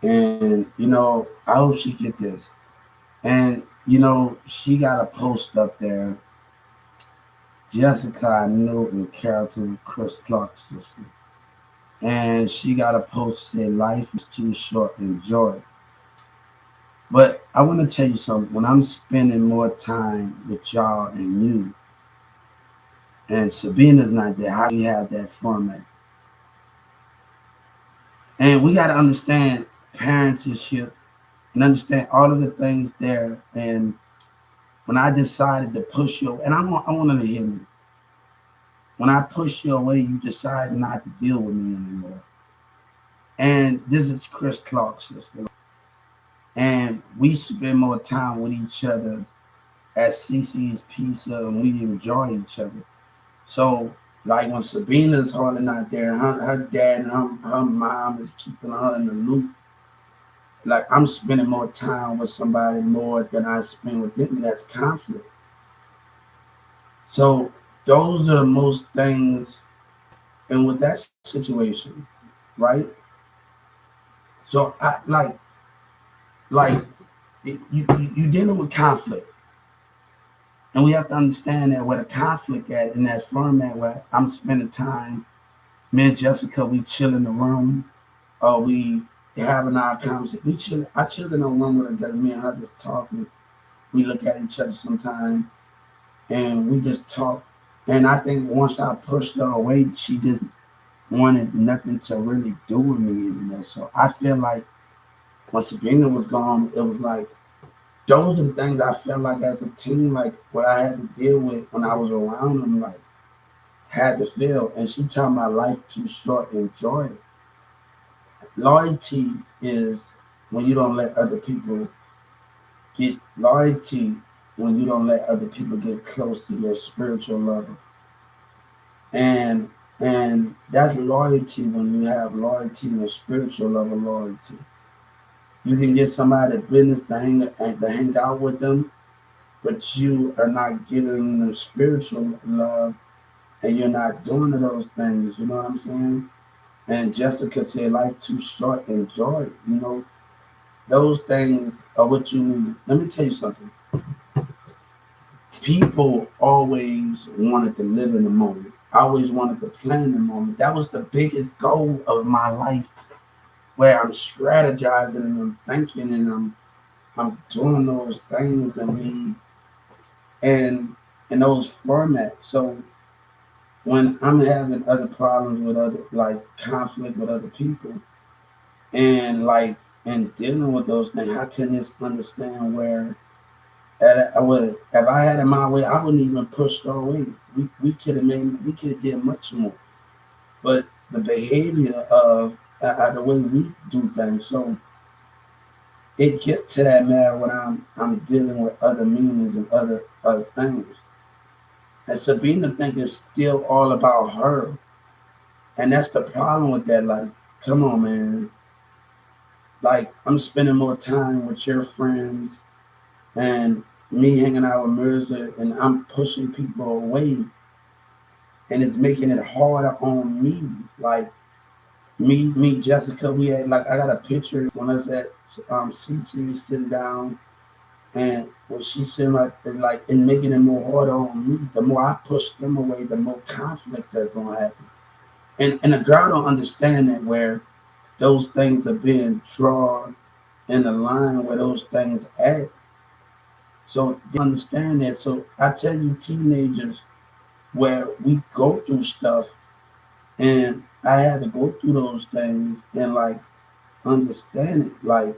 And I hope she get this. And she got a post up there. Jessica, I knew in Carrollton, Chris Clark's sister. And she got a post say life is too short, enjoy it. But I want to tell you something. When I'm spending more time with y'all and you, and Sabina's not there, how do we have that format? And we got to understand parentingship and understand all of the things there. And when I decided to push you, and I wanted to hear you. When I pushed you away, you decided not to deal with me anymore. And this is Chris Clark's sister. And we spend more time with each other at CC's Pizza, and we enjoy each other. So, like when Sabina's hauling out there, her dad and her mom is keeping her in the loop. Like I'm spending more time with somebody more than I spend with them, and that's conflict. So those are the most things, and with that situation, right? So like you dealing with conflict, and we have to understand that where the conflict at in that format where I'm spending time, me and Jessica, we chill in the room, or we having our conversation. We chill. I chill in the room with her. Me and her just talking. We look at each other sometimes, and we just talk. And I think once I pushed her away, she just wanted nothing to really do with me anymore. So I feel like when Sabrina was gone, it was like those are the things I felt like as a team, like what I had to deal with when I was around them, like had to feel. And she told my life too short, enjoy it. Loyalty is when you don't let other people get loyalty when you don't let other people get close to your spiritual level. And that's loyalty when you have loyalty in your spiritual level loyalty. You can get somebody at business to hang out with them, but you are not giving them spiritual love and you're not doing those things. You know what I'm saying? And Jessica said, life too short, enjoy it. Those things are what you need. Let me tell you something. People always wanted to live in the moment. I always wanted to plan the moment. That was the biggest goal of my life, where I'm strategizing and I'm thinking and I'm doing those things and in those formats. So when I'm having other problems with other like conflict with other people and and dealing with those things, how can this understand where I would if I had it my way, I wouldn't even push her away. We could have did much more. But the behavior of the way we do things, so it gets to that matter when I'm dealing with other meanings and other things. And Sabina think it's still all about her. And that's the problem with that. Like, come on, man. Like, I'm spending more time with your friends and me hanging out with Mirza, and I'm pushing people away, and it's making it harder on me. Like, me, Jessica, we had like I got a picture when I was at CC sitting down, and when she's sitting like and making it more harder on me. The more I push them away, the more conflict that's gonna happen. And the girl don't understand that where those things are being drawn in the line where those things at. So they understand that. So I tell you, teenagers, where we go through stuff, and I had to go through those things and like understand it, like.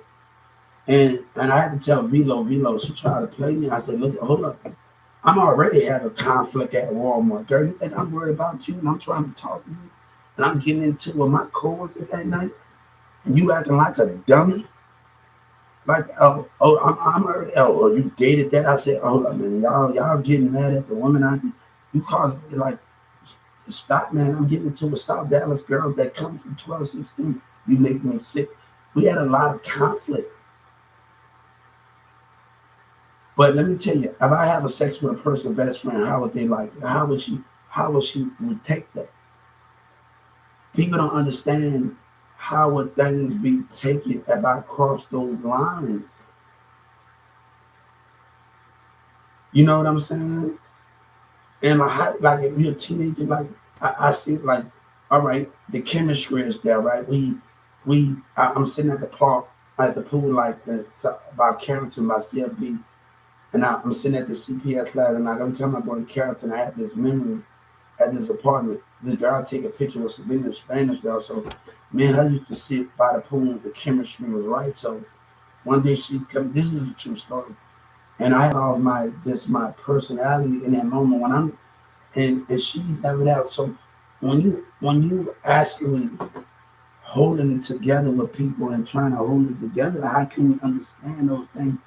And I had to tell Velo, she tried to play me. I said, look, hold up. I'm already having conflict at Walmart. Girl, you think I'm worried about you and I'm trying to talk to you and I'm getting into it with my coworkers at night and you acting like a dummy? Like, I'm already, you dated that? I said, hold up, man. Y'all getting mad at the woman I did. You caused, like, stop, man. I'm getting into a South Dallas girl that comes from 1216. You make me sick. We had a lot of conflict. But let me tell you, if I have a sex with a person, best friend, how would they like it? How would she would take that? People don't understand how would things be taken if I cross those lines? You know what I'm saying? And like if you're a teenager, like I see like, all right, the chemistry is there, right? I'm sitting at the park, at the pool, like by Carrington, by CFB, and I'm sitting at the CPS class, and like, I'm telling my boy Carrington, I have this memory at this apartment. This girl take a picture with Sabrina, the Spanish girl. So me and her used to sit by the pool. The chemistry was right. So one day she's coming. This is a true story. And I had all my personality in that moment when I'm and she's never that. So when you actually holding it together with people and trying to hold it together, how can we understand those things?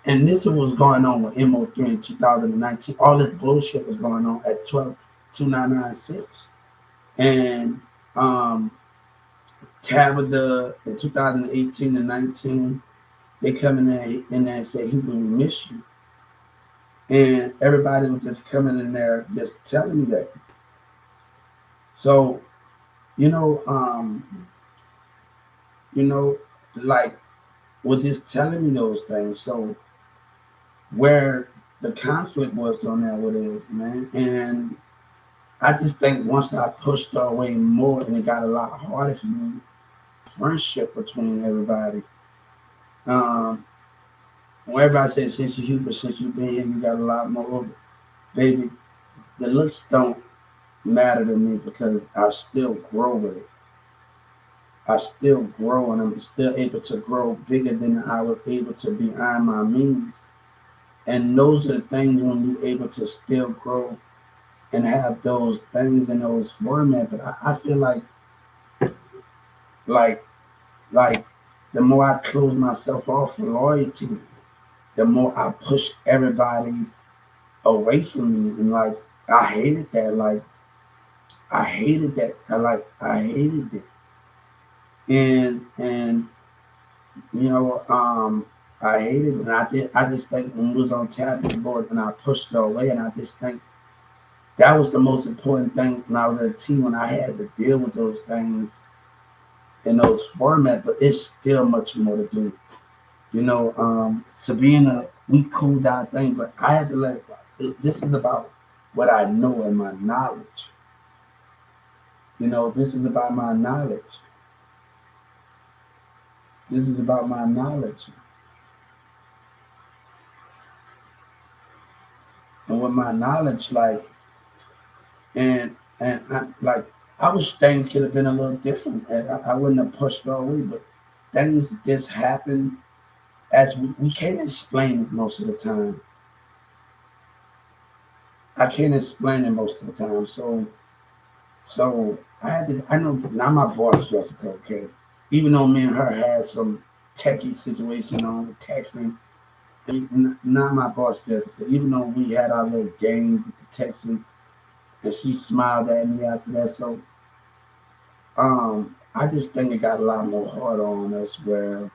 And this was going on with MO3 in 2019. All this bullshit was going on at 122996. And um Tabitha in 2018 and 19, they come in there and say, "He will miss you." And everybody was just coming in there just telling me that. So, you know, um, you know, like was just telling me those things. So where the conflict was on that what is, man. And I just think once I pushed her away more and it got a lot harder for me, friendship between everybody. Um, when everybody says since you but since you've been here, you got a lot more. Baby, the looks don't matter to me because I still grow with it. I still grow and I'm still able to grow bigger than I was able to beyond my means. And those are the things when you're able to still grow and have those things in those format. But I feel like, like the more I close myself off for loyalty, the more I push everybody away from me. And like, I hated that. Like, I hated that. I hated it. And I hated it. And I just think when we was on tablet board and I pushed her away, and I just think that was the most important thing when I was at a team when I had to deal with those things in those formats. But it's still much more to do. Sabina, we cooled our thing, but I had to this is about what I know and my knowledge. This is about my knowledge. This is about my knowledge. And with my knowledge, I wish things could have been a little different. And I wouldn't have pushed her away, but things just happen as we can't explain it most of the time. I can't explain it most of the time. So I know now my boss Jessica, okay. Even though me and her had some techie situation on texting, not my boss Jessica. Even though we had our little game with the texting, and she smiled at me after that. So I just think it got a lot more hard on us where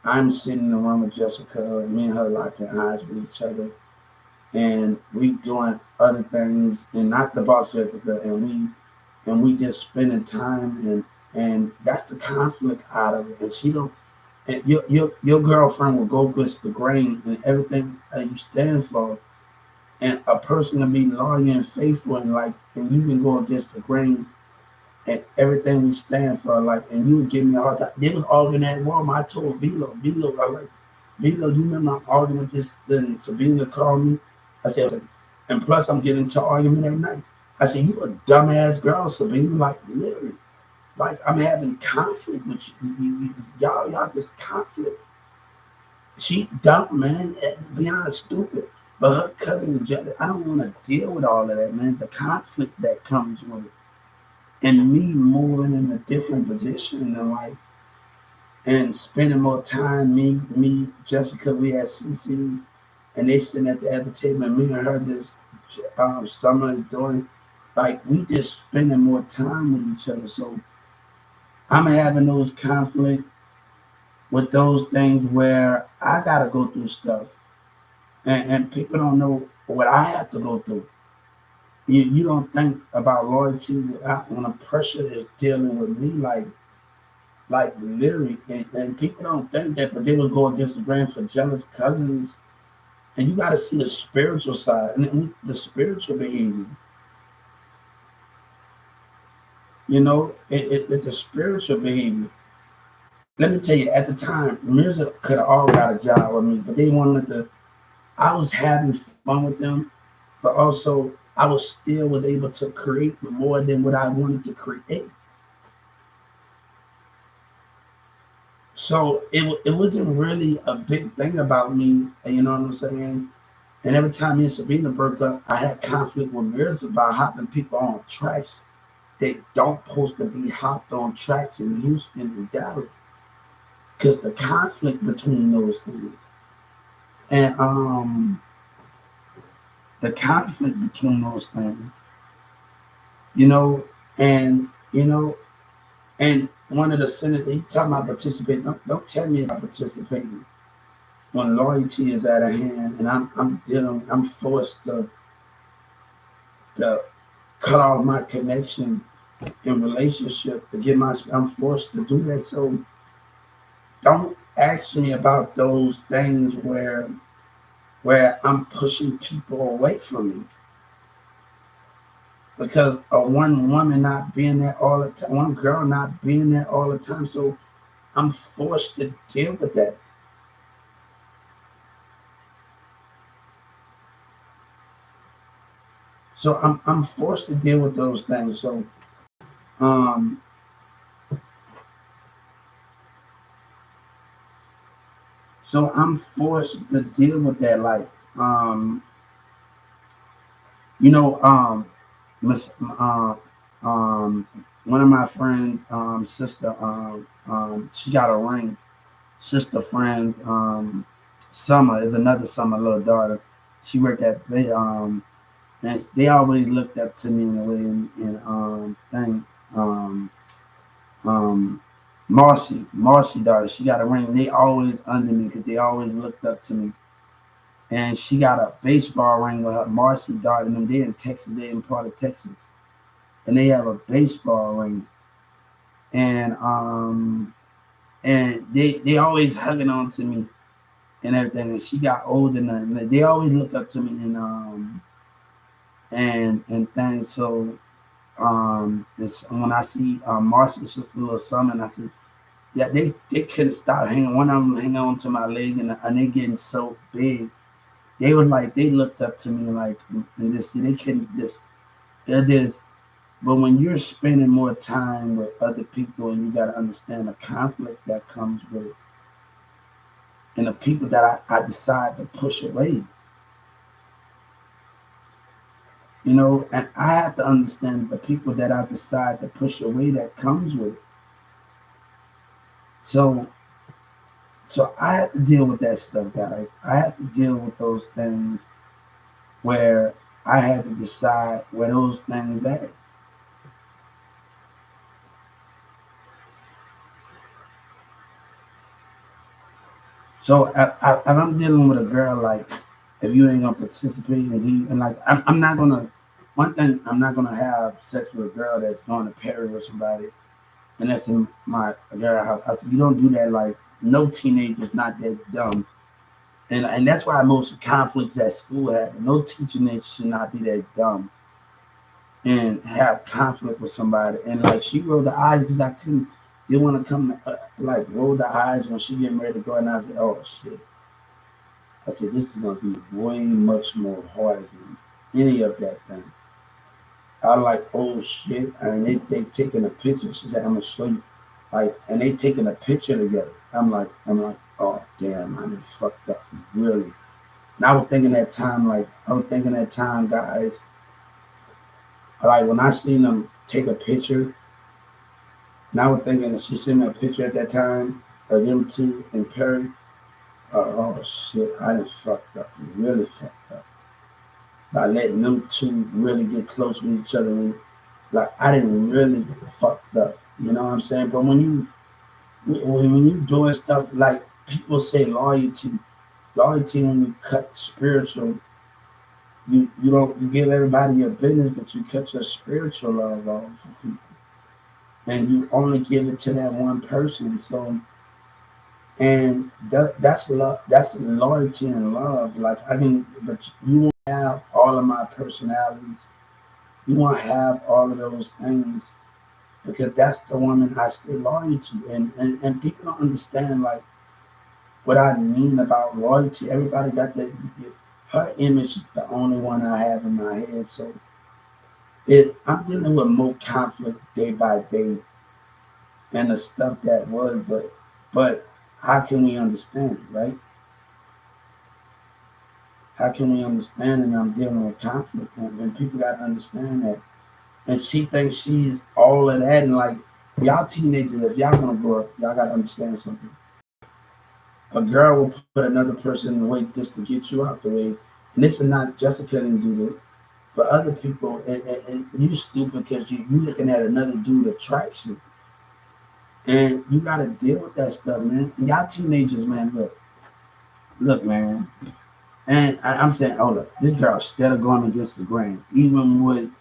I'm sitting in the room with Jessica, and me and her locking eyes with each other, and we doing other things, and not the boss Jessica, and we just spending time, and that's the conflict out of it. And she don't, and your girlfriend will go against the grain and everything that you stand for, and a person can be loyal and faithful, and you can go against the grain and everything we stand for, and you would give me a hard time. They was arguing at Walmart. I told Velo, I like, Velo, you remember I'm arguing this, then Sabina called me. I said, and plus I'm getting into argument at night. I said, you a dumbass girl, Sabina, like literally. Like I'm having conflict with you. Y'all this conflict. She dumb, man, beyond stupid. But her cousin, I don't want to deal with all of that, man. The conflict that comes with it. And me moving in a different position in life and spending more time, me, Jessica, we had CC's, and they sitting at the other table, and me and her just summer doing, we just spending more time with each other. So I'm having those conflict with those things where I gotta go through stuff, and people don't know what I have to go through. You don't think about loyalty when a person is dealing with me like literally, and people don't think that, but they will go against the grain for jealous cousins. And you got to see the spiritual side and the spiritual behavior. It's a spiritual behavior. Let me tell you, at the time, Mirza could have all got a job with me, but they wanted to. I was having fun with them, but also I was able to create more than what I wanted to create. So it wasn't really a big thing about me, and you know what I'm saying. And every time me and Sabina broke up, I had conflict with Mirza about hopping people on tracks that don't supposed to be hopped on tracks in Houston and Dallas, because the conflict between those things, and the conflict between those things, you know, and and one of the senators, he talking about participating. Don't tell me about participating when loyalty is out of hand, and I'm forced to cut off my connection in relationship to get I'm forced to do that. So don't ask me about those things where I'm pushing people away from me because of one woman not being there all the time, one girl not being there all the time. So I'm forced to deal with that. So I'm forced to deal with those things. Um so I'm forced to deal with that. Like you know Miss one of my friends sister she got a ring. Sister friend Summer is another Summer little daughter. She worked at and they always looked up to me in a way and thing um um Marcy daughter, she got a ring. They always under me because they always looked up to me. And she got a baseball ring with her Marcy daughter, and them. They in Texas, they in part of Texas, and they have a baseball ring. And they always hugging on to me and everything. And she got older, and they always look up to me and things. So it's when I see Marcy's sister, little Summer, and I see. Yeah, they couldn't stop hanging. One of them hang on to my leg, and they getting so big. They was like they looked up to me like, and this they couldn't just it is. But when you're spending more time with other people, and you got to understand the conflict that comes with it, and the people that I decide to push away, and I have to understand the people that I decide to push away that comes with it. So so I have to deal with that stuff, guys. I have to deal with those things where I had to decide where those things at. So if I'm dealing with a girl, like if you ain't gonna participate and like I'm not gonna. One thing, I'm not gonna have sex with a girl that's going to Perry with somebody, and that's in my girl house. I said you don't do that. Like no teenager's not that dumb, and that's why most conflicts at school happen. No teacher should not be that dumb and have conflict with somebody. And like she rolled the eyes because I couldn't. They want to come like roll the eyes when she getting ready to go, and I said, "Oh shit!" I said, "This is gonna be way much more harder than any of that thing." I like, "Oh shit!" And they taking a picture. She said, "I'm gonna show you," like, and they taking a picture together. I'm like, "Oh damn, I done fucked up really." And I was thinking that time, guys. Like when I seen them take a picture. And I was thinking that she sent me a picture at that time of them two in Perry. Oh shit, I done fucked up, really fucked up. By letting them two really get close with each other. Like I didn't really fucked up. You know what I'm saying? But when you doing stuff like people say loyalty when you cut spiritual, You give everybody your business, but you cut your spiritual love off for people, and you only give it to that one person. So, and that's love. That's loyalty and love. Like I mean, but you won't have all of my personalities. You won't have all of those things because that's the woman I stay loyal to. And people don't understand like what I mean about loyalty. Everybody got that. Her image is the only one I have in my head. So I'm dealing with more conflict day by day and the stuff that was, but how can we understand it, right? How can we understand it? And I'm dealing with conflict, and people got to understand that. And she thinks she's all of that, and like y'all teenagers, if y'all want to grow up, y'all got to understand something. A girl will put another person in the way just to get you out the way. And this is not Jessica didn't do this, but other people. And you stupid because you looking at another dude attraction, and you got to deal with that stuff, man. And y'all teenagers, man, look, man. And I'm saying, oh look, this girl instead of going against the grain, even with.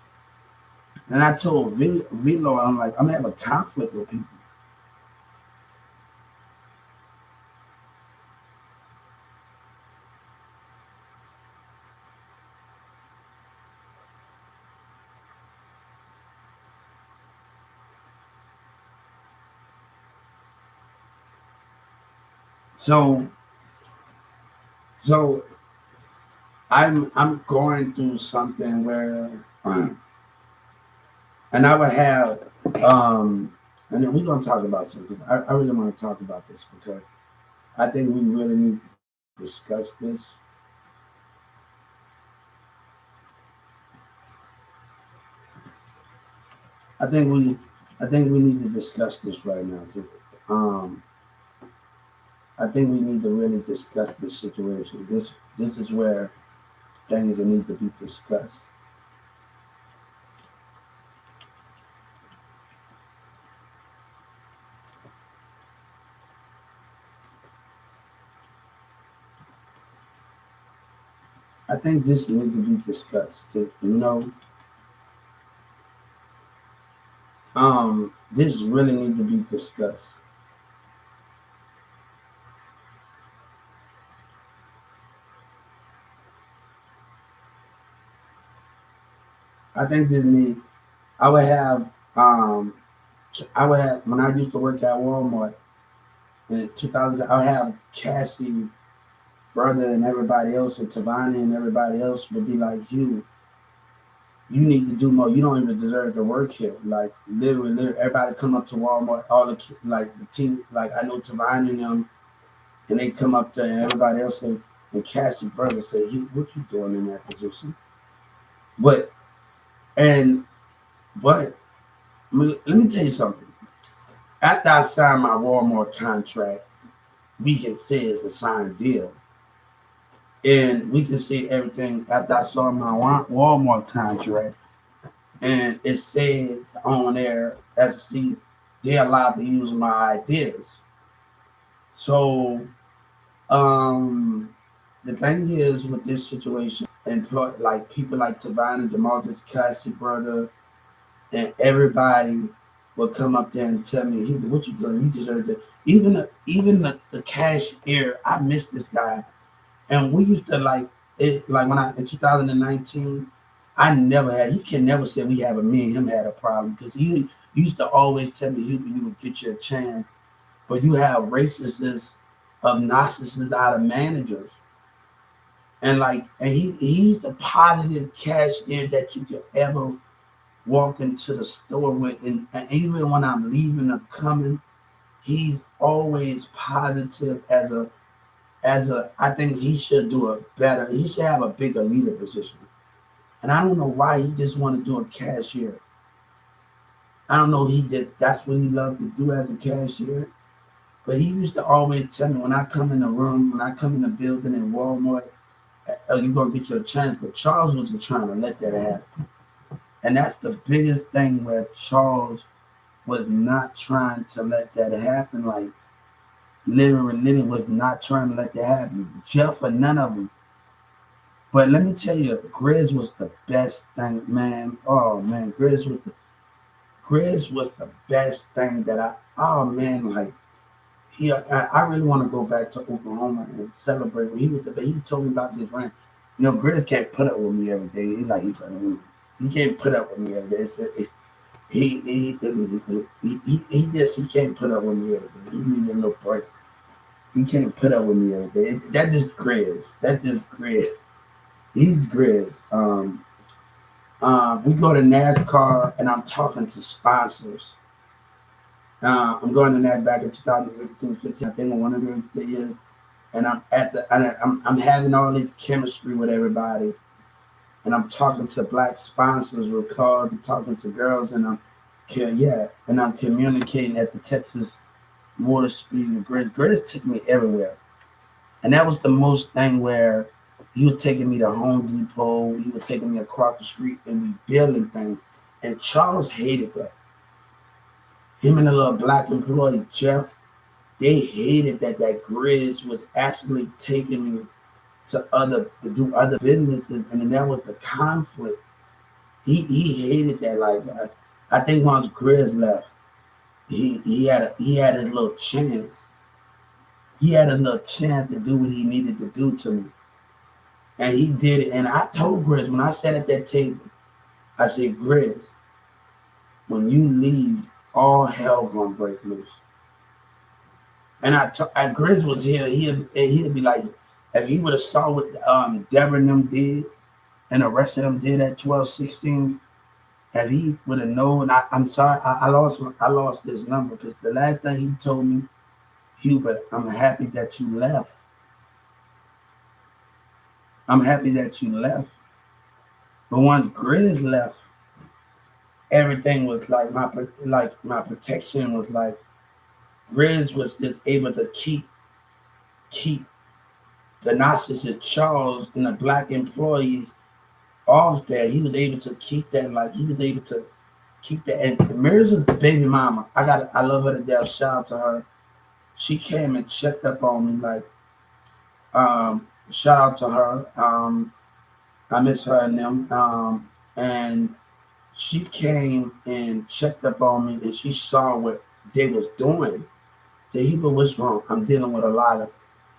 And I told Velo, I'm like, I'm having a conflict with people. So so I'm going through something where and I would have and then we're gonna talk about something because I really want to talk about this because I think we really need to discuss this. I think we I think we need to discuss this right now. 'Cause, um I think we need to really discuss this situation. This is where things that need to be discussed. I think this need to be discussed. 'Cause, this really need to be discussed. I think this need. I would have. I would have when I used to work at Walmart in 2000. I would have Cassie, brother, and everybody else, and Tavani and everybody else would be like, you need to do more. You don't even deserve to work here. Like literally, everybody come up to Walmart. All the like the team. Like I know Tavani and them, and they come up to and everybody else say, and Cassie brother say, what you doing in that position? But and but let me tell you something. After I signed my Walmart contract, we can say it's a signed deal. And we can see everything after I saw my Walmart contract. And it says on there, as see, they're allowed to use my ideas. So the thing is with this situation, employ like people like Tavani, DeMarcus, Cassie brother, and everybody will come up there and tell me, "What you doing? You deserve that." Even the cashier, I miss this guy, and we used to like it. Like when I in 2019, I never had. He can never say we have a me and him had a problem because he used to always tell me you would get your chance, but you have racists of narcissists out of managers. And he's the positive cashier that you could ever walk into the store with, and even when I'm leaving or coming, he's always positive as a I think he should do a better, he should have a bigger leader position. And I don't know why he just want to do a cashier. I don't know, he just that's what he loved to do as a cashier. But he used to always tell me when I come in the room, when I come in the building in Walmart, oh, you're gonna get your chance. But Charles wasn't trying to let that happen. And that's the biggest thing where Charles was not trying to let that happen. Like literally was not trying to let that happen. Jeff or none of them. But let me tell you, Grizz was the best thing, man. Oh man, Grizz was the best thing that oh man, like I really want to go back to Oklahoma and celebrate. When he was he told me about this rant. You know, Grizz can't put up with me every day. He can't put up with me every day. He can't put up with me every day. He needs a little break. He can't put up with me every day. That just Grizz. That just Grizz. He's Grizz. We go to NASCAR and I'm talking to sponsors. I'm going to that back in 2016, 15, I think, one of the years. And I'm having all this chemistry with everybody. And I'm talking to black sponsors with cars, and talking to girls, and I'm communicating at the Texas Motor Speed. Grizz took me everywhere. And that was the most thing where he was taking me to Home Depot, he was taking me across the street and we building things. And Charles hated that. Him and the little black employee, Jeff, they hated that Grizz was actually taking me to do other businesses, and then that was the conflict. He hated that. Like I think once Grizz left, he had his little chance. He had a little chance to do what he needed to do to me. And he did it. And I told Grizz, when I sat at that table, I said, Grizz, when you leave, all hell gonna break loose. And Grizz was here, he'd be like, if he would have saw what Deborah and them did and the rest of them did at 12, 16, if he would have known, I'm sorry, I lost this number, because the last thing he told me, Hubert, I'm happy that you left. I'm happy that you left. But once Grizz left, everything was like my protection was like, Grizz was just able to keep the narcissist Charles and the black employees off there. He was able to keep that, like he was able to keep that. And Mirza's the baby mama. I love her to death. Shout out to her. She came and checked up on me, like shout out to her. I miss her and them. And she came and checked up on me, and she saw what they was doing. Say, Hubert, what's wrong? I'm dealing with a lot of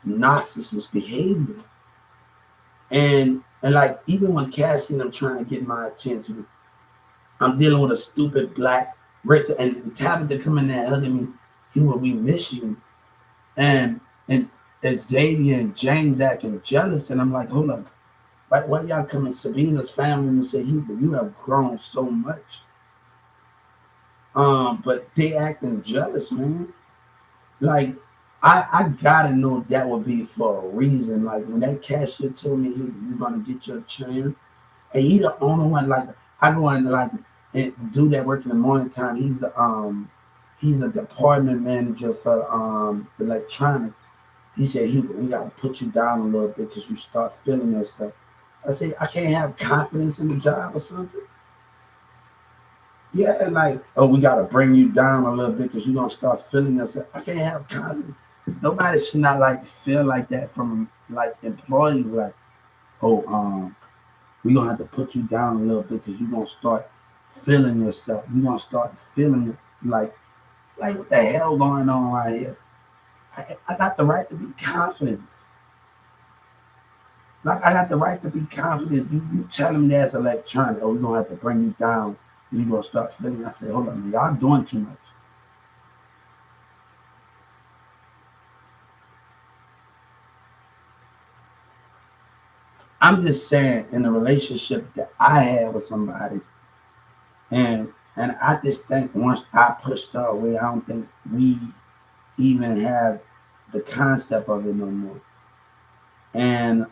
narcissist behavior. And like, even when Cassie and I'm trying to get my attention, I'm dealing with a stupid black Rachel and Tabitha coming there hugging me. Hubert, we miss you. And Xavier and James acting jealous. And I'm like, hold up. Why y'all coming? Sabina's family and say, Hubert, you have grown so much. But they acting jealous, man. Like, I gotta know that would be for a reason. Like, when that cashier told me you're gonna get your chance, and he the only one. Like, I go in, like, and the dude that work in the morning time, he's a department manager for the electronics. He said, Hubert, we gotta put you down a little bit because you start feeling yourself. I say, I can't have confidence in the job or something. Yeah, like, oh, we got to bring you down a little bit because you're going to start feeling yourself. I can't have confidence. Nobody should not, like, feel like that from, like, employees. Like, oh, we're going to have to put you down a little bit because you're going to start feeling yourself. You're going to start feeling it. Like, what the hell going on right here? I got the right to be confident. Like, I got the right to be confident. You telling me that's electronic. Oh, we're going to have to bring you down. You're going to start feeling. I said, hold on, man, y'all doing too much. I'm just saying, in a relationship that I had with somebody, and I just think once I pushed her away, I don't think we even have the concept of it no more. And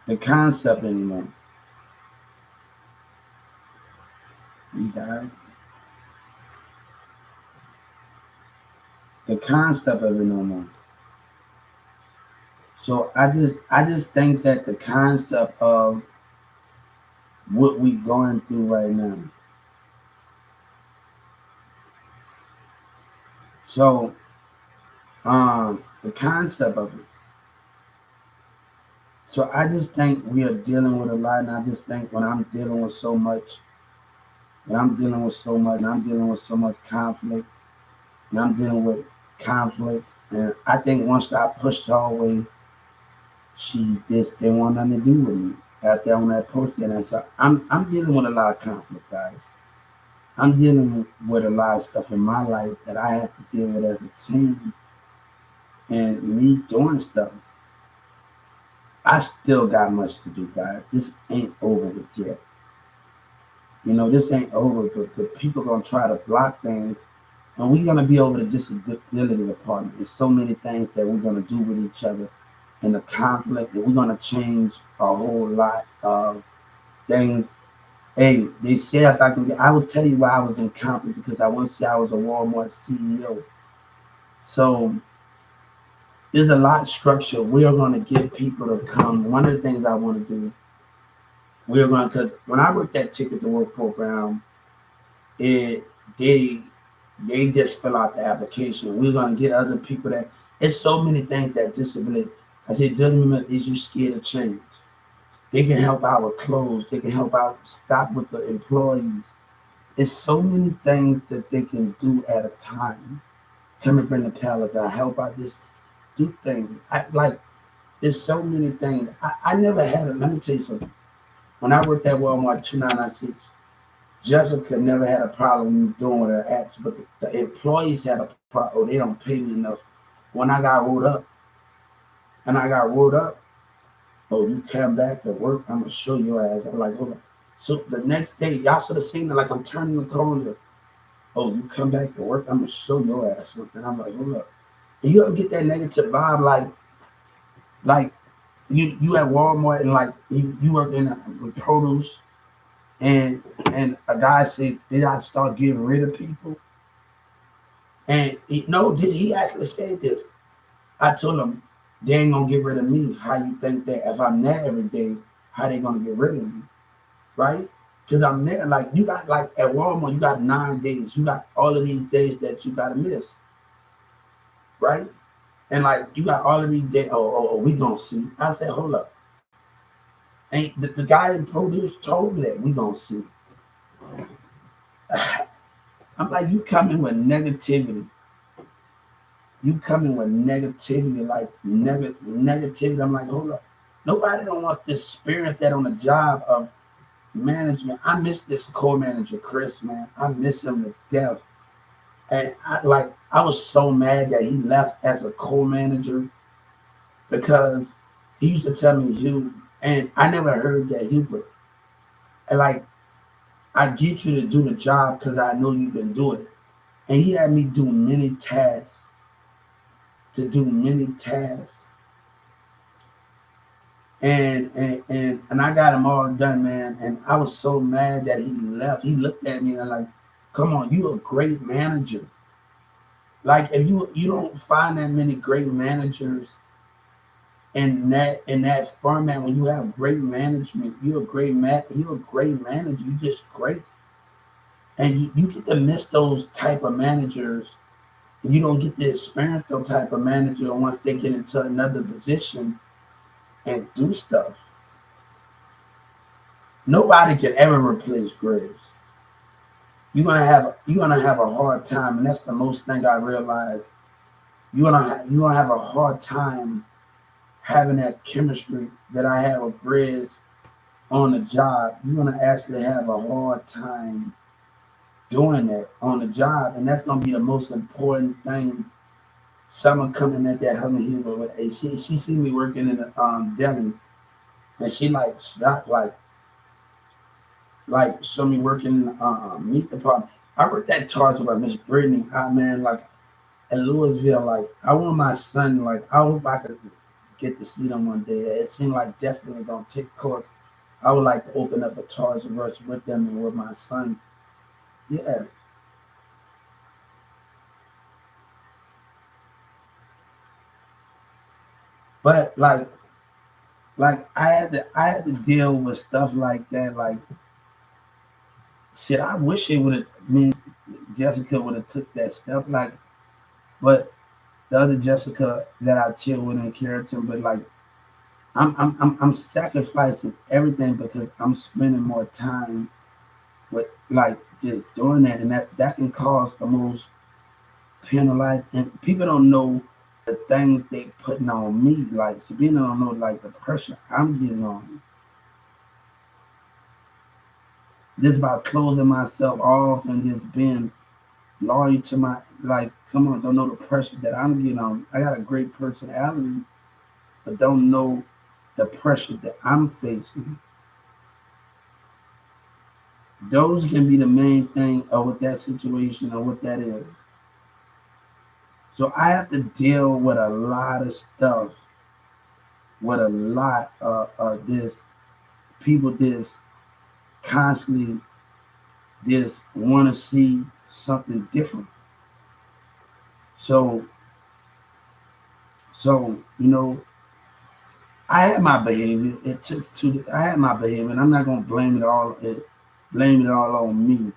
the concept anymore. He died. The concept of it no more. So I just think that the concept of what we going through right now. So the concept of it. So I just think we are dealing with a lot, and I just think when I'm dealing with so much, when I'm dealing with so much, and I'm dealing with so much conflict, and I'm dealing with conflict, and I think once I pushed her away, she just didn't want nothing to do with me out there on that post. And so I'm dealing with a lot of conflict, guys. I'm dealing with a lot of stuff in my life that I have to deal with as a team, and me doing stuff. I still got much to do, guys. This ain't over with yet. You know, this ain't over, but people gonna try to block things, and we're gonna be over the disability department. There's so many things that we're gonna do with each other in the conflict, and we're gonna change a whole lot of things. Hey, they say if I can get, I will tell you why I was incompetent because I once said I was a Walmart CEO. So there's a lot of structure. We're gonna get people to come. One of the things I want to do, we're gonna because when I worked that Ticket to Work program, it they they just fill out the application. We're gonna get other people that it's so many things that disability. I said, doesn't matter is you scared of change. They can help out with clothes. They can help out stop with the employees. It's so many things that they can do at a time. Come and bring the pallets. I help out this do things. I like there's so many things. I never had it. Let me tell you something. When I worked at Walmart 2996, Jessica never had a problem with me doing what her acts, but the employees had a problem. Oh, they don't pay me enough. When I got rolled up, and I got rolled up, oh, you come back to work, I'm gonna show your ass. I'm like, hold on. So the next day, y'all should have seen it like I'm turning the corner. Oh, you come back to work, I'm gonna show your ass. And I'm like, hold up. And you ever get that negative vibe like you at Walmart and like you work in produce and a guy said they gotta start getting rid of people. And no, he actually said this. I told him they ain't gonna get rid of me. How you think that if I'm there every day, how they gonna get rid of me? Right? Because I'm there. Like you got like at Walmart, you got 9 days. You got all of these days that you gotta miss, right? And like you got all of these days. We gonna see. I said, hold up. Ain't the guy in produce told me that we gonna see. I'm like, you coming with negativity. You coming with negativity, like negativity. I'm like, hold up. Nobody don't want to experience that on the job of management. I miss this co-manager, Chris, man. I miss him to death. And I was so mad that he left as a co-manager because he used to tell me, Hugh, and I never heard that he would. And like, I get you to do the job because I know you can do it. And he had me do many tasks, to do many tasks. And I got them all done, man. And I was so mad that he left. He looked at me and I'm like, come on, you a great manager. Like if you don't find that many great managers in that format when you have great management, you're a great manager. You just great. And you get to miss those type of managers. You don't get to experience those type of manager once they get into another position and do stuff. Nobody can ever replace Grizz. You're gonna have a hard time, and that's the most thing I realized. You're gonna have a hard time having that chemistry that I have with Grizz on the job. You're gonna actually have a hard time doing that on the job, and that's gonna be the most important thing. Someone coming at that helping me with she see me working in the deli, and she show me working in the meat department. I worked at Target with Miss Brittany. Man, like in Louisville, like I want my son, like I hope I could get to see them one day. It seemed like destiny gonna take course. I would like to open up a Toys R Us with them and with my son. Yeah, but I had to deal with stuff like that. Like shit, I wish it would have. Me, and Jessica would have took that step. Like, but the other Jessica that I chill with in Carrollton, but like I'm sacrificing everything because I'm spending more time with like just doing that, and that can cause the most penalized. And people don't know the things they putting on me. Like Sabina don't know like the pressure I'm getting on. Just about closing myself off and just being loyal to my like. Come on, don't know the pressure that I'm getting on. I got a great personality, but don't know the pressure that I'm facing. Those can be the main thing of what that situation or what that is. So I have to deal with a lot of stuff, with a lot of this people this constantly just want to see something different. So I had my behavior. It took to I had my behavior, and I'm not gonna blame it all on me.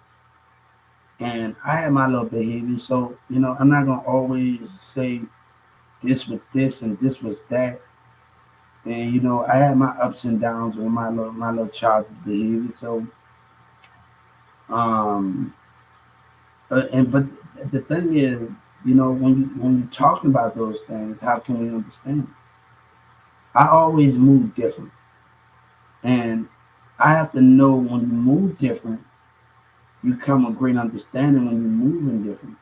And I had my little behavior, so I'm not gonna always say this was this and this was that. And I had my ups and downs with my little childish behavior. So um, and but the thing is, when you're talking about those things, how can we understand it? I always move different, and I have to know when you move different, you come a great understanding when you're moving different.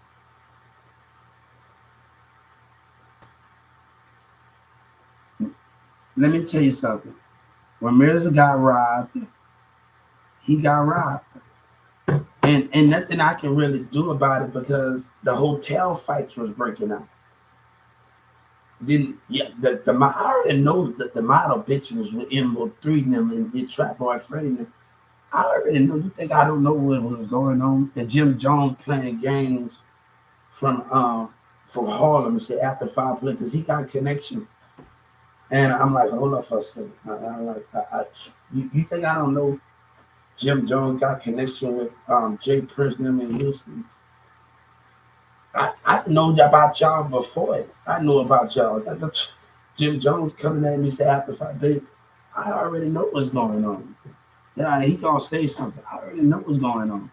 Let me tell you something. When Mirza got robbed, he got robbed. And nothing I can really do about it because the hotel fights was breaking out. Then yeah, I already know that the model bitch was with MO3 and them and Trap Boy Freddy and them. I already know. You think I don't know what was going on? And Jim Jones playing games from Harlem and say after 5 play because he got a connection. And I'm like, hold up for a second. I'm like, you think I don't know? Jim Jones got connection with Jay Prince and them in Houston. I know about y'all before it. I know about y'all. Jim Jones coming at me say after 5, baby, I already know what's going on. Yeah, he gonna say something. I already know what's going on.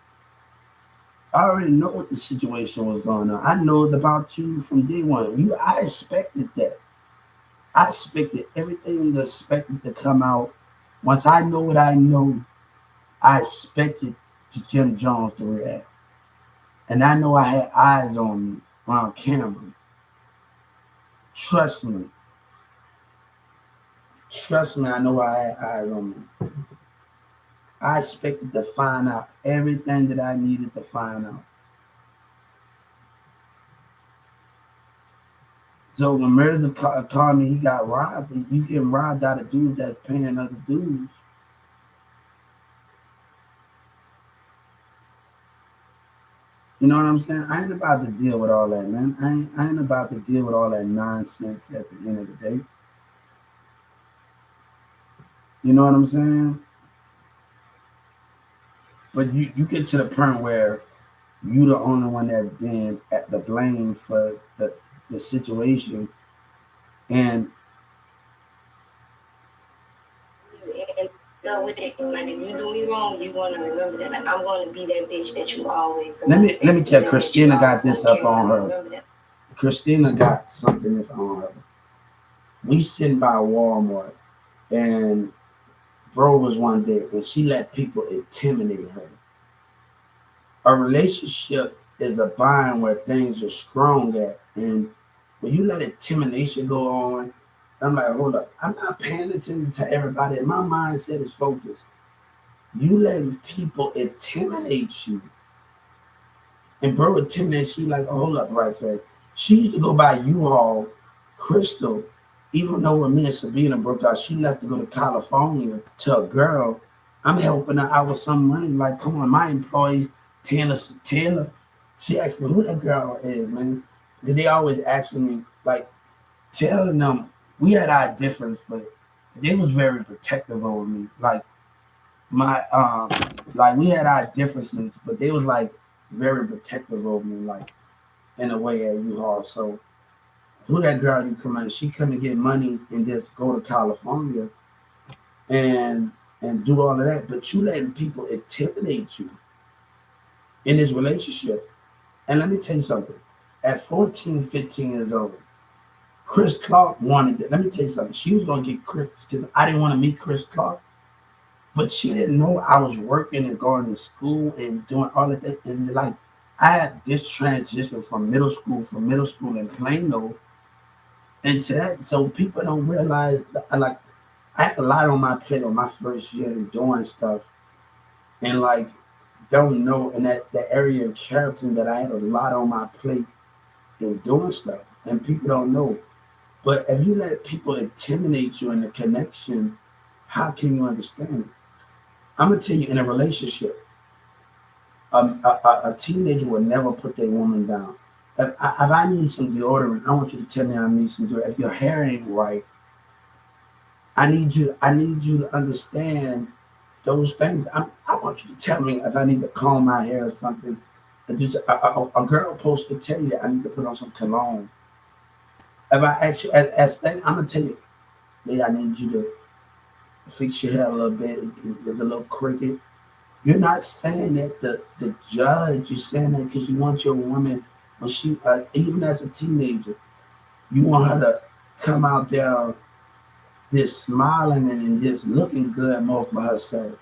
I already know what the situation was going on. I know about you from day one. I expected that. I expected everything that's expected to come out. Once I know what I know, I expected Jim Jones to react. And I know I had eyes on me on camera. Trust me. Trust me, I know I had eyes on me. I expected to find out everything that I needed to find out. So when Mirza called me, he got robbed. You getting robbed out of dudes that's paying other dudes. You know what I'm saying? I ain't about to deal with all that, man. I ain't about to deal with all that nonsense at the end of the day. You know what I'm saying? But you get to the point where you the only one that's been at the blame for the situation. And and go with it. Like if you do me wrong, you're gonna remember that. Like, I'm gonna be that bitch that you always let me tell you, Christina got this up on her. Christina got something that's on her. We sitting by Walmart and bro was one day and she let people intimidate her. A relationship is a bond where things are strong at, and when you let intimidation go on, I'm like, hold up, I'm not paying attention to everybody. My mindset is focused. You letting people intimidate you, and bro intimidates you like, oh, hold up, right fast. She used to go by U-Haul, Crystal, even though when me and Sabina broke out, she left to go to California to a girl. I'm helping her out with some money. Like, come on, my employee, Taylor, she asked me who that girl is, man. Because they always asking me, like, telling them we had our difference, but they was very protective over me. My like we had our differences, but they was like very protective over me, like in a way at U-Haul. So Who that girl you come in? She come and get money and just go to California and do all of that. But you letting people intimidate you in this relationship. And let me tell you something. At 14, 15 years old, Chris Clark wanted it. Let me tell you something. She was gonna get Chris because I didn't want to meet Chris Clark, but she didn't know I was working and going to school and doing all of that. And like I had this transition from middle school in Plano into that. So people don't realize that I had a lot on my plate on my first year and doing stuff and like don't know in that the area of character that I had a lot on my plate in doing stuff. And people don't know. But if you let people intimidate you in the connection, how can you understand it? I'm gonna tell you, in a relationship, a teenager will never put their woman down. If I need some deodorant, I want you to tell me I need some deodorant. If your hair ain't right, I need you to understand those things. I want you to tell me if I need to comb my hair or something. And just a girl supposed to tell you that I need to put on some cologne. If I ask you as thing, I'm gonna tell you, hey, I need you to fix your hair a little bit. It's a little crooked. You're not saying that the judge. You're saying that because you want your woman when she even as a teenager, you want her to come out there just smiling and just looking good more for herself.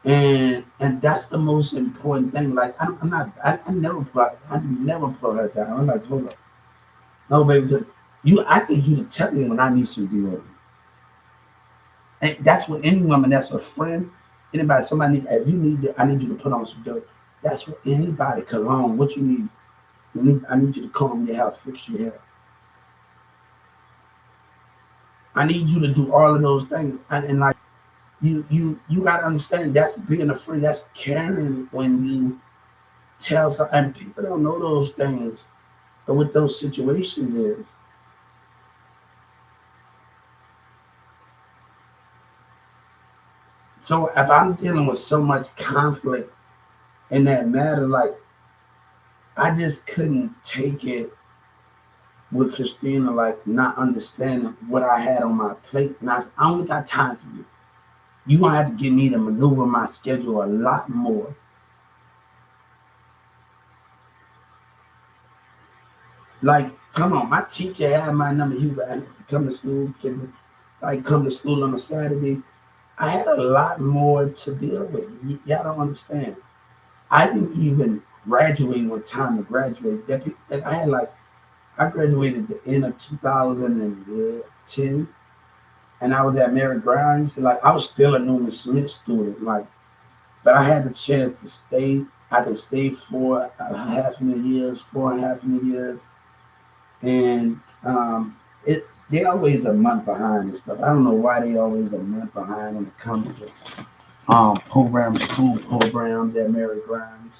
And that's the most important thing. Like I'm not I never put her down. I'm like, hold up, no baby, because I need you to tell me when I need some deodorant. And that's what any woman, that's a friend, anybody, somebody need, if you need it, I need you to put on some deodorant. That's what anybody, cologne, what you need. I need you to comb your hair, fix your hair. I need you to do all of those things. And like you gotta understand that's being a friend, that's caring when you tell some and people don't know those things or what those situations is. So if I'm dealing with so much conflict in that matter, like I just couldn't take it with Christina, like not understanding what I had on my plate. And I only got time for you. You gonna have to get me to maneuver my schedule a lot more. Like, come on, my teacher had my number. He would come to school, come to school on a Saturday. I had a lot more to deal with. Y'all don't understand. I didn't even graduate when time to graduate. That I had like I graduated at the end of 2010, and I was at Mary Grimes. Like I was still a Newman Smith student. Like, but I had the chance to stay. I could stay for a half of the years, 4.5 years, and they always a month behind and stuff. I don't know why they always a month behind when it comes to programs, school programs at Mary Grimes.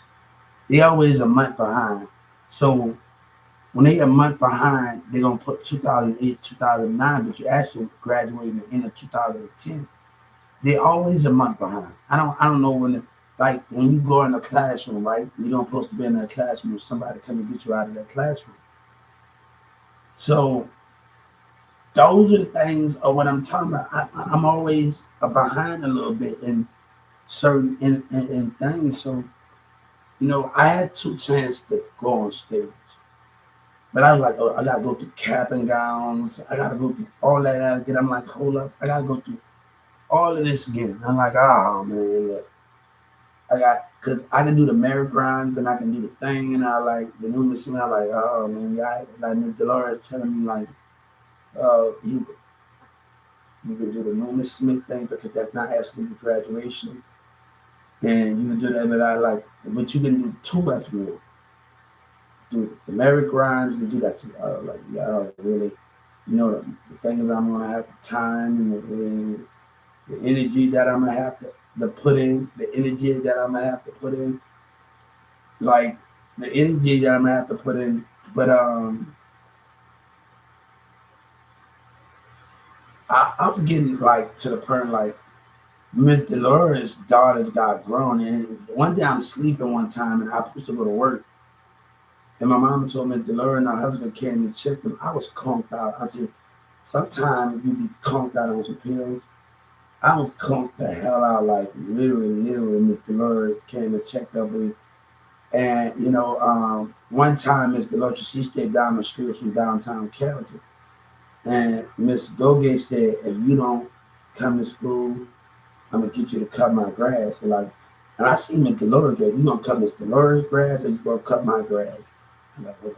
They always a month behind. So when they a month behind, they're gonna put 2008, 2009, but you actually graduating in the end of 2010. They always a month behind. I don't know like when you go in the classroom, right? You don't supposed to be in that classroom. Somebody come and get you out of that classroom. So those are the things of what I'm talking about. I'm always behind a little bit in certain in things. So I had two chances to go on stage. But I was like, oh, I gotta go through cap and gowns. I gotta go through all that again. I'm like, hold up, I gotta go through all of this again. I'm like, oh man, look, cause I can do the Mary Grimes and I can do the thing, and I like the new machine. I'm like, oh man, yeah, like Miss Dolores telling me like, you can do the Newman Smith thing because that's not actually your graduation, and you can do that. But but you can do two if you want. Do the Mary Grimes and do that. Like, yeah, really, the things I'm gonna have the time and the energy that I'm gonna have to put in, the energy that I'm gonna have to put in, like the energy that I'm gonna have to put in. But I was getting like to the point like Miss Dolores' daughters got grown, and one day I'm sleeping one time and I supposed to go to work, And my mama told me Delora and her husband came and checked him. I was conked out. I said, sometimes you be conked out on some pills. I was conked the hell out, like literally. Miss Dolores came and checked up me. And one time Miss Dolores, she stayed down the street from downtown Carrollton. And Miss Gogay said, if you don't come to school, I'm gonna get you to cut my grass. And I seen Miss Dolores there. You gonna cut Miss Dolores' grass, or you gonna cut my grass? I'm like, well,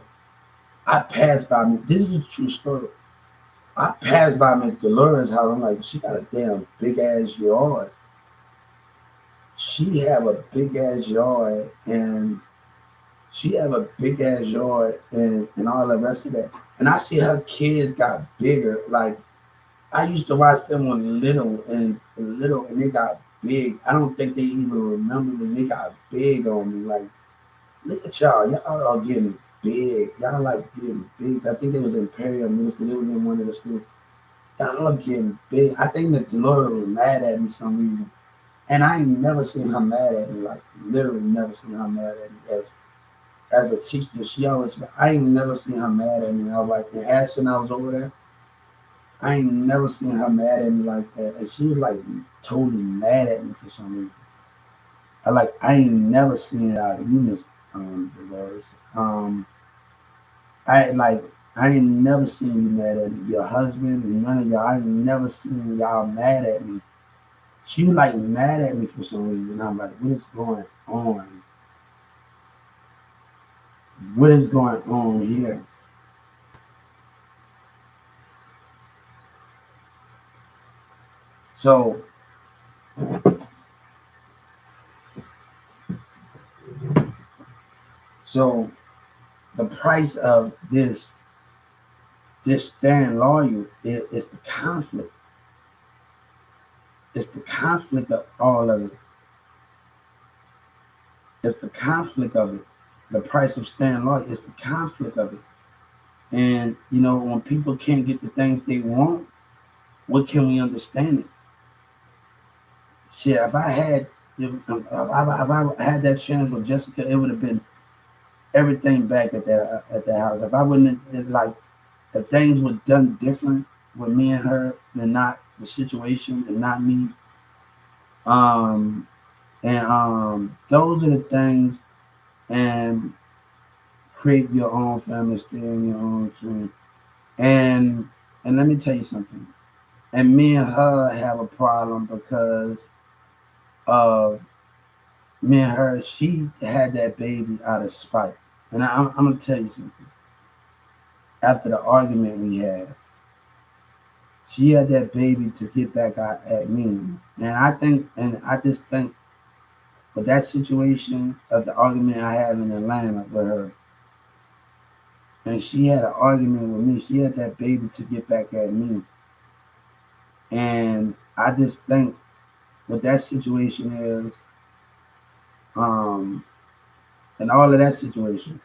I passed by me. This is a true story. I passed by Miss Dolores' house. I'm like, she got a damn big ass yard. She have a big ass yard, and she have a big ass yard, and all the rest of that. And I see her kids got bigger. Like I used to watch them when little, and they got big. I don't think they even remember when they got big on me. Like, look at y'all. Y'all are getting big. Y'all like getting big. I think they was in Imperial Middle School. They was in one of the schools. Y'all are getting big. I think that Delora was mad at me some reason. And I ain't never seen her mad at me. Like literally never seen her mad at me as a teacher. She always I ain't never seen her mad at me. I was like in Ashton, I was over there. I ain't never seen her mad at me like that. And she was like totally mad at me for some reason. I ain't never seen it out of you, Miss Dolores. I like I ain't never seen you mad at me. Your husband, none of y'all. I ain't never seen y'all mad at me. She was like mad at me for some reason. And I'm like, what is going on? What is going on here? So so the price of this staying loyal is the conflict. It's the conflict of all of it. It's the conflict of it. The price of staying loyal is the conflict of it. And when people can't get the things they want, what can we understand it? Shit, if I had that chance with Jessica, it would have been everything back at that house. If I wouldn't if things were done different with me and her, and not the situation, and not me, um, and those are the things. And create your own family, stay in your own dream. And let me tell you something. And me and her have a problem because of me and her. She had that baby out of spite. And I'm gonna tell you something. After the argument we had, she had that baby to get back at me. And I just think, with that situation of the argument I had in Atlanta with her, and she had an argument with me. She had that baby to get back at me. And I just think what that situation is, um, and all of that situation.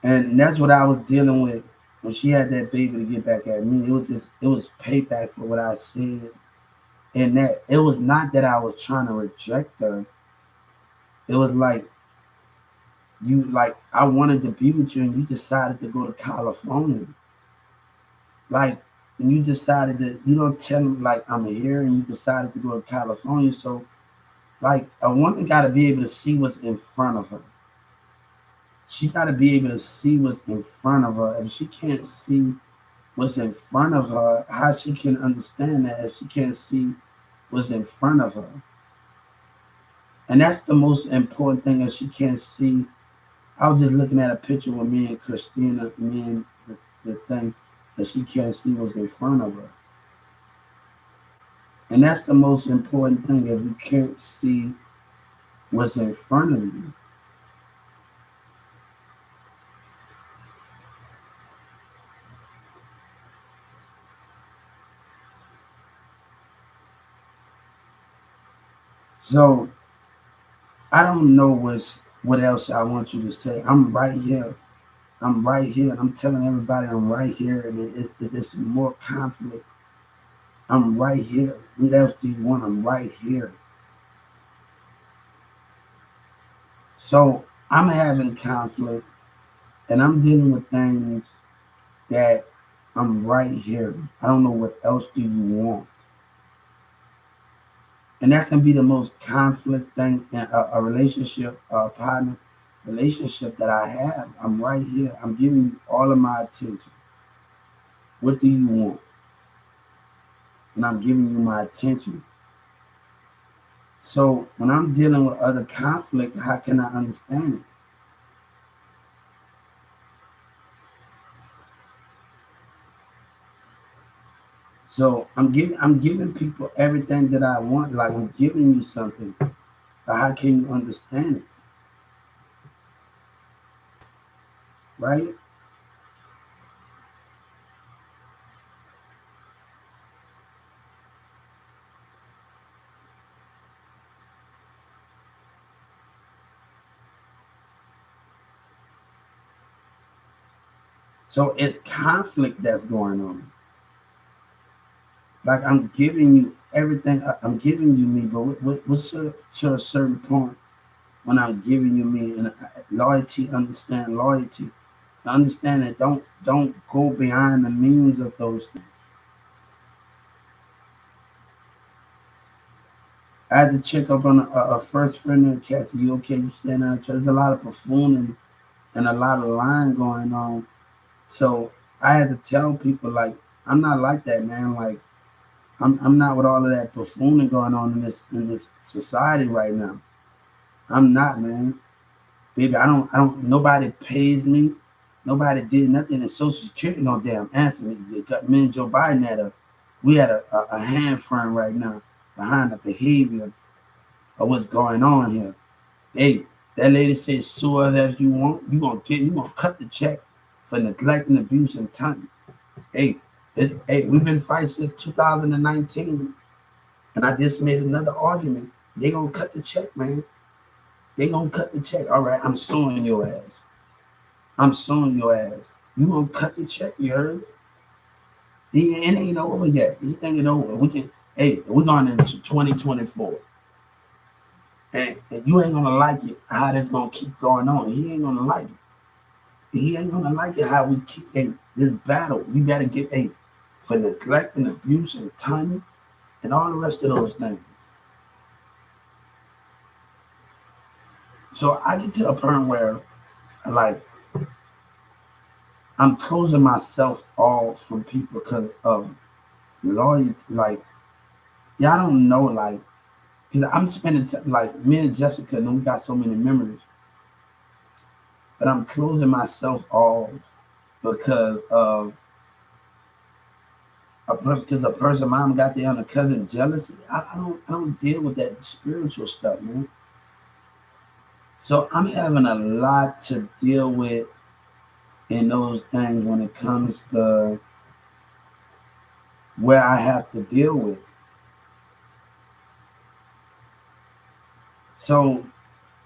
And that's what I was dealing with when she had that baby to get back at me. It was payback for what I said. And that it was not that I was trying to reject her. It was I wanted to be with you, and you decided to go to California. Like, and you decided that you don't tell me like I'm here, and you decided to go to California. So like a woman got to be able to see what's in front of her. She got to be able to see what's in front of her. If she can't see what's in front of her, how she can understand that if she can't see what's in front of her? And that's the most important thing, that she can't see. I was just looking at a picture with me and Christina, me and the thing, that she can't see what's in front of her. And that's the most important thing, if you can't see what's in front of you. So I don't know what else I want you to say. I'm right here. I'm right here, and I'm telling everybody I'm right here, and it's more conflict. I'm right here. What else do you want? I'm right here. So I'm having conflict and I'm dealing with things that I'm right here. I don't know what else do you want. And that can be the most conflict thing in a relationship, a partner relationship that I have. I'm right here. I'm giving you all of my attention. What do you want? And I'm giving you my attention. So when I'm dealing with other conflict, how can I understand it? So I'm giving people everything that I want. Like I'm giving you something. But how can you understand it? Right? So it's conflict that's going on. Like I'm giving you everything. I'm giving you me, but what's to a certain point when I'm giving you me and loyalty, understand loyalty. Understand that don't go behind the means of those things. I had to check up on a first friend named Cassie. You okay? You standing out? There's a lot of buffooning and a lot of lying going on. So I had to tell people like I'm not like that, man. Like I'm not with all of that buffooning going on in this society right now. I'm not, man. Baby, I don't nobody pays me. Nobody did nothing and Social Security no damn answer me. They got me and Joe Biden we had a hand firm right now behind the behavior of what's going on here. Hey, that lady said sue her as you want. You gonna cut the check for neglect and abuse and time. Hey, we've been fighting since 2019, and I just made another argument. They gonna cut the check, man. They gonna cut the check. All right, I'm suing your ass. I'm suing your ass. You gonna cut the check? You heard? It ain't over yet. You think it over? We can. Hey, we're going into 2024, and you ain't gonna like it. How that's gonna keep going on? He ain't gonna like it. He ain't gonna like it. How we keep this battle? You gotta get for neglect and abuse and time and all the rest of those things. So I get to a point where like I'm closing myself off from people because of loyalty. Like, yeah, I don't know, like, because I'm spending like me and Jessica, and we got so many memories, but I'm closing myself off because of a person. Because a person, mom got there on a cousin jealousy. I don't deal with that spiritual stuff, man. So I'm having a lot to deal with in those things when it comes to where I have to deal with. So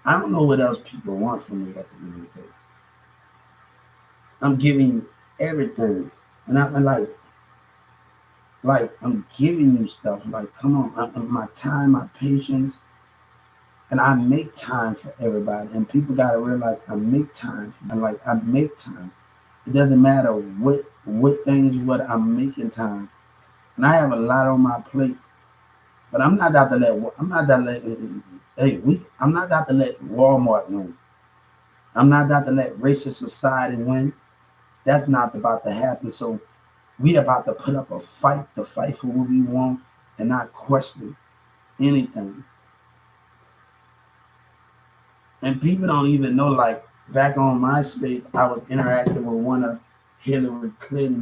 I don't know what else people want from me at the end of the day. I'm giving you everything, and I'm like I'm giving you stuff. Like, come on, my time, my patience, and I make time for everybody. And people gotta realize I make time. Like I make time. It doesn't matter what things what I'm making time. And I have a lot on my plate, but I'm not out to let. I'm not out to let. Hey, I'm not out to let Walmart win. I'm not out to let racist society win. That's not about to happen. So we about to put up a fight to fight for what we want and not question anything. And people don't even know, like back on MySpace, I was interacting with one of Hillary Clinton